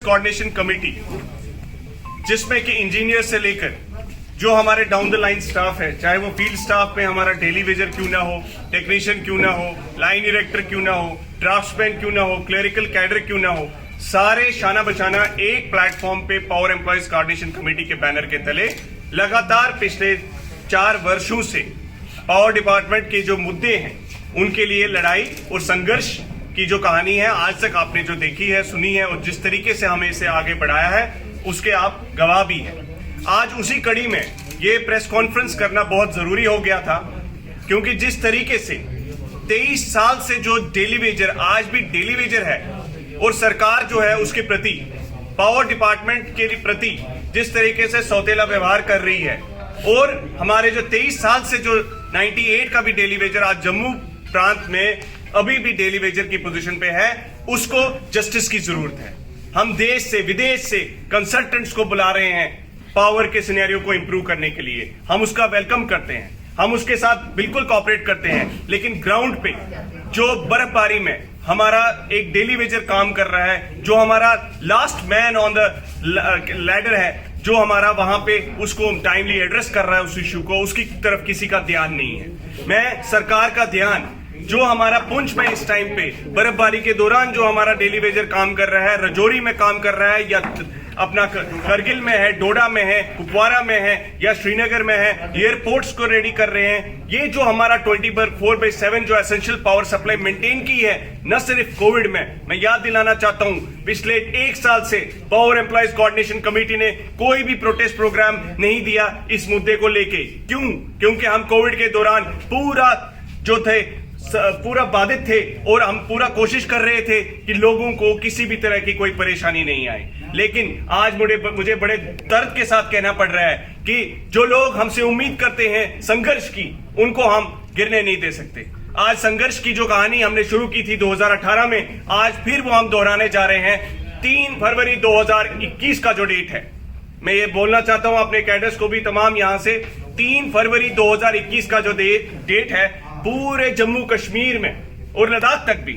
Coordination committee, जिसमें कि engineer से लेकर जो हमारे डाउन द लाइन स्टाफ है, चाहे वो फील्ड स्टाफ में हमारा डेली वेजर क्यों ना हो, टेक्नीशियन क्यों ना हो, लाइन इरेक्टर क्यों ना हो, ड्राफ्ट्समैन क्यों ना हो, क्लरिकल कैडर क्यों ना हो, सारे शाना बचाना एक प्लेटफॉर्म पे पावर एम्प्लॉयज कोऑर्डिनेशन कमेटी के बैनर के तले लगातार पिछले 4 वर्षों से पावर डिपार्टमेंट के जो मुद्दे हैं उनके लिए लड़ाई और संघर्ष की जो कहानी है आज तक आपने जो देखी है, सुनी है और जिस तरीके से हमें इसे आगे बढ़ाया है उसके आप गवाह भी हैं। आज उसी कड़ी में ये प्रेस कॉन्फ्रेंस करना बहुत जरूरी हो गया था, क्योंकि जिस तरीके से 23 साल से जो डेली वेजर आज भी डेली वेजर है और सरकार जो है उसके प्रति, पावर डिपार्टमेंट के प्रति जिस तरीके से सौतेला व्यवहार कर रही है, और हमारे जो 23 साल से जो 98 का भी डेली वेजर आज जम्मू प्रांत में अभी भी डेली वेजर की पोजीशन पे है, उसको जस्टिस की जरूरत है। हम देश से विदेश से कंसल्टेंट्स को बुला रहे हैं पावर के सिनेरियो को इंप्रूव करने के लिए, हम उसका वेलकम करते हैं, हम उसके साथ बिल्कुल कोऑपरेट करते हैं। लेकिन ग्राउंड पे जो बर्फबारी में हमारा एक डेली वेजर काम कर रहा है, जो हमारा last man on the ladder है, जो हमारा वहां पे उसको टाइमली एड्रेस कर रहा है उस इश्यू को, उसकी तरफ किसी का ध्यान नहीं है। मैं सरकार का ध्यान जो हमारा पुंछ में इस टाइम पे बर्फबारी के दौरान जो हमारा डेली वेजर काम कर रहा है, रजौरी में काम कर रहा है, या अपना करगिल में है, डोडा में है, कुपवारा में है, या श्रीनगर में है, एयरपोर्ट्स को रेडी कर रहे हैं। ये जो हमारा 24/7 जो एसेंशियल पावर सप्लाई मेंटेन की है, न सिर्फ कोविड में, मैं याद दिलाना चाहता हूं पिछले 1 साल से पावर एम्प्लॉयज कोऑर्डिनेशन कमेटी ने कोई भी प्रोटेस्ट प्रोग्राम नहीं दिया इस मुद्दे को लेके। क्यों? क्योंकि हम कोविड के दौरान पूरा बाधित थे और हम पूरा कोशिश कर रहे थे कि लोगों को किसी भी तरह की कोई परेशानी नहीं आए। लेकिन आज मुझे बड़े दर्द के साथ कहना पड़ रहा है कि जो लोग हमसे उम्मीद करते हैं संघर्ष की, उनको हम गिरने नहीं दे सकते। आज संघर्ष की जो कहानी हमने शुरू की थी 2018 में, आज फिर वो हम दोहराने जा रहे हैं। 3 फरवरी 2021 का जो डेट है, मैं ये बोलना चाहता हूं अपने कैडर्स को भी, तमाम यहां से, 3 फरवरी 2021 का जो डेट है, पूरे जम्मू कश्मीर में और लद्दाख तक भी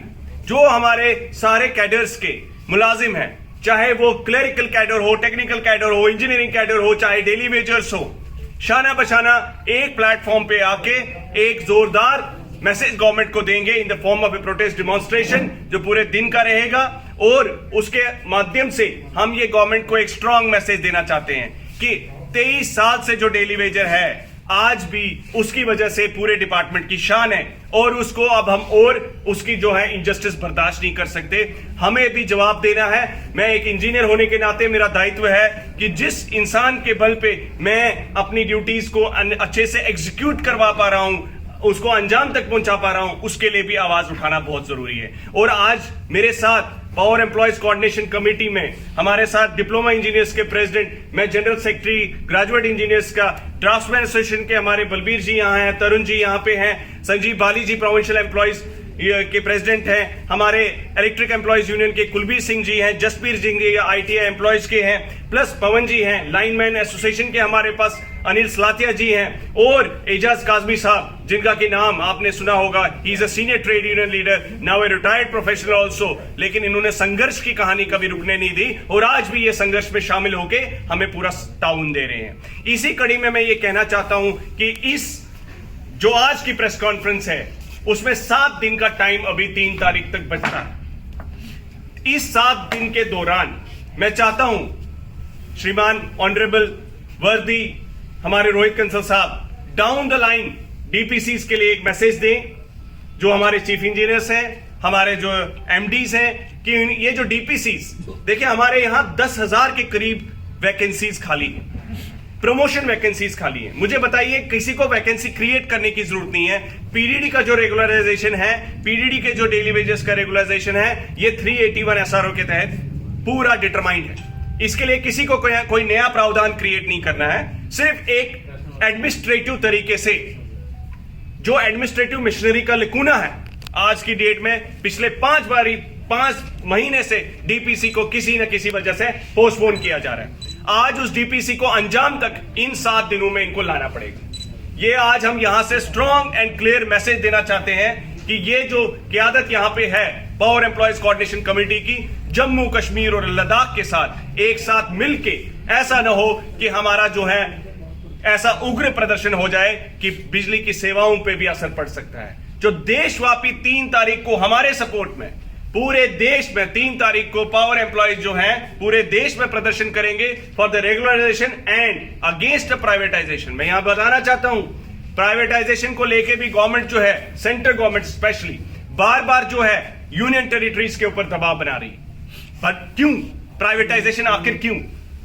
जो हमारे सारे कैडर्स के मुलाजिम हैं, चाहे वो क्लरिकल कैडर हो, टेक्निकल कैडर हो, इंजीनियरिंग कैडर हो, चाहे डेली वेजर्स हो, शाना बशाना एक प्लेटफॉर्म पे आके एक जोरदार मैसेज गवर्नमेंट को देंगे in the form of A protest demonstration जो पूरे दिन का रहेगा। और उसके माध्यम से हम ये गवर्नमेंट को एक स्ट्रांग मैसेज देना चाहते हैं कि 23 साल से जो डेली वेजर है आज भी उसकी वजह से पूरे डिपार्टमेंट की शान है, और उसको अब हम और उसकी जो है इनजस्टिस बर्दाश्त नहीं कर सकते। हमें भी जवाब देना है। मैं एक इंजीनियर होने के नाते मेरा दायित्व है कि जिस इंसान के बल पे मैं अपनी ड्यूटीज को अच्छे से एग्जीक्यूट करवा पा रहा हूं, उसको अंजाम तक पहुंचा पा रहा हूं, उसके लिए भी आवाज उठाना बहुत जरूरी है। और आज मेरे साथ पावर एम्प्लॉयज कोऑर्डिनेशन कमेटी में हमारे साथ डिप्लोमा इंजीनियर्स के प्रेसिडेंट, मैं जनरल सेक्रेटरी ग्रेजुएट इंजीनियर्स का, ड्राफ्ट्समैन एसोसिएशन के हमारे बलबीर जी यहाँ हैं, तरुण जी यहाँ पे हैं, संजीव बाली जी प्रोविंशियल एम्प्लॉयज के प्रेसिडेंट हैं, हमारे इलेक्ट्रिक एम्प्लॉयज यूनियन के कुलबीर सिंह जी हैं, जसबीर सिंह जी ITI एम्प्लॉयज के हैं, प्लस पवन जी हैं, लाइनमैन एसोसिएशन के हमारे पास अनिल सलातिया जी हैं, और एजाज काजमी साहब जिनका की नाम आपने सुना होगा। He is a senior trade union leader, now a retired professional also. लेकिन इन्होंने संघर्ष की कहानी कभी रुकने नहीं दी और आज भी ये संघर्ष में शामिल होके हमें पूरा ताउन दे रहे हैं। इसी कड़ी में मैं ये कहना चाहता हूं कि इस जो आज की प्रेस कॉन्फ्रेंस है उसमें 7 दिन का टाइम अभी 3 तारीख तक बचता है। इस 7 दिन के दौरान मैं चाहता हूं श्रीमान ऑनरेबल वर्दी हमारे रोहित कंसल साहब डाउन द लाइन डीपीसीज के लिए एक मैसेज दें, जो हमारे चीफ इंजीनियर्स हैं, हमारे जो एमडीज हैं, कि ये जो डीपीसीज, देखिए हमारे यहां 10,000 के करीब वैकेंसीज खाली हैं, प्रमोशन वैकेंसीज खाली है। मुझे बताइए, किसी को वैकेंसी क्रिएट करने की जरूरत नहीं है। पीडीडी का जो रेगुलराइजेशन है, पीडीडी के जो डेली वेजेस का रेगुलराइजेशन है, ये 381 एसआरओ के तहत पूरा डिटरमाइंड है। इसके लिए किसी को कोई नया प्रावधान क्रिएट नहीं करना है, सिर्फ एक एडमिनिस्ट्रेटिव तरीके से जो एडमिनिस्ट्रेटिव मशीनरी का लकूना है आज की डेट में, पिछले 5 महीने से डीपीसी को किसी न किसी वजह से पोस्टपोन किया जा रहा है। आज उस डीपीसी को अंजाम तक इन 7 दिनों में इनको लाना पड़ेगा। ये आज हम यहां से स्ट्रॉन्ग एंड क्लियर मैसेज देना चाहते हैं कि ये जो क़यादत यहां पे है पावर एम्प्लॉयज कोऑर्डिनेशन कमेटी की, जम्मू कश्मीर और लद्दाख के साथ एक साथ मिलके, ऐसा ना हो कि हमारा जो है ऐसा उग्र प्रदर्शन हो जाए कि बिजली की सेवाओं पे भी असर पड़ सकता है। जो देशव्यापी 3 तारीख को हमारे सपोर्ट में पूरे देश में 3 तारीख को पावर एम्प्लॉयज जो हैं पूरे देश में प्रदर्शन करेंगे for the regularisation and against privatisation. मैं यहां बताना चाहता हूं, प्राइवेटाइजेशन को लेके भी गवर्नमेंट जो है, सेंट्रल गवर्नमेंट स्पेशली, बार बार जो है यूनियन टेरिटरीज के ऊपर दबाव बना रही। पर क्यों प्राइवेटाइजेशन, आखिर क्यों?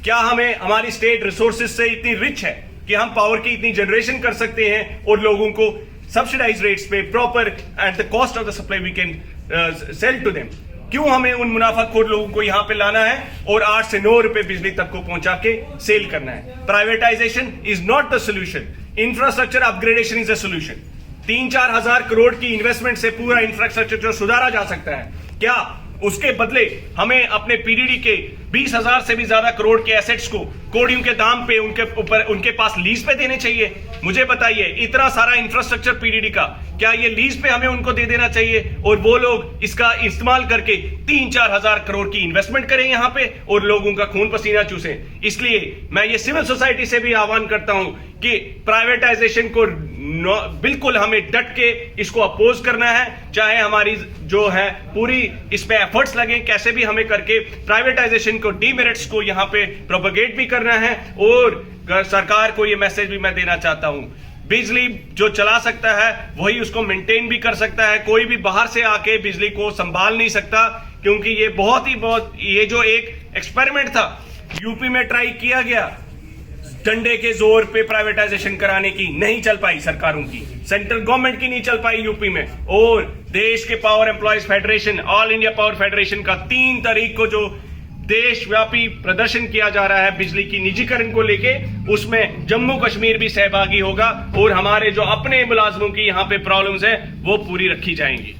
क्या हमें हमारी स्टेट रिसोर्सेज से इतनी रिच है कि हम पावर की इतनी जनरेशन कर सकते हैं और लोगों को सब्सिडाइज रेट्स पे proper at the cost of the supply we can sell to them? क्यों हमें उन मुनाफाखोर लोगों को यहां पे लाना है और 8 से 9 रुपए बिजली तक को पहुंचा के सेल करना है? Privatisation is not the solution, infrastructure upgradation is the solution. 3-4 हजार करोड़ की इन्वेस्टमेंट से पूरा इंफ्रास्ट्रक्चर जो सुधारा जा सकता है, क्या उसके बदले हमें अपने पीडीडी के 20,000 से भी ज्यादा करोड़ के एसेट्स को कोड़ियों के दाम पे उनके पास लीज पे देने चाहिए? मुझे बताइए, इतना सारा इंफ्रास्ट्रक्चर पीडीडी का, क्या ये लीज पे हमें उनको दे देना चाहिए और वो लोग इसका इस्तेमाल करके 3-4 हजार करोड़ की इन्वेस्टमेंट करें यहां पे और लोगों का खून पसीना चूसे? इसलिए मैं ये सिविल सोसाइटी से भी आह्वान करता हूं कि प्राइवेटाइजेशन को बिल्कुल हमें डट के इसको अपोज करना है, चाहे हमारी जो है पूरी इस पे एफर्ट्स लगे, कैसे भी हमें करके प्राइवेटाइजेशन को, डीमेरिट्स को यहां पे प्रोपेगेट भी करना है। और सरकार को ये मैसेज भी मैं देना चाहता हूं, बिजली जो चला सकता है वही उसको मेंटेन भी कर सकता है, कोई भी बाहर से आके बिजली को संभाल नहीं सकता, क्योंकि ये जो एक एक्सपेरिमेंट था यूपी में ट्राई किया गया डंडे के जोर पे प्राइवेटाइजेशन कराने की, नहीं चल पाई सरकारों की, सेंट्रल गवर्नमेंट की नहीं चल पाई यूपी में। और देश के power employees federation, all India power federation का 3 तारीख को जो देशव्यापी प्रदर्शन किया जा रहा है बिजली की निजीकरण को लेके, उसमें जम्मू कश्मीर भी सहभागी होगा और हमारे जो अपने मुलाजमों की यहाँ पे प्रॉब्लम्स है वो पूरी रखी जाएंगी।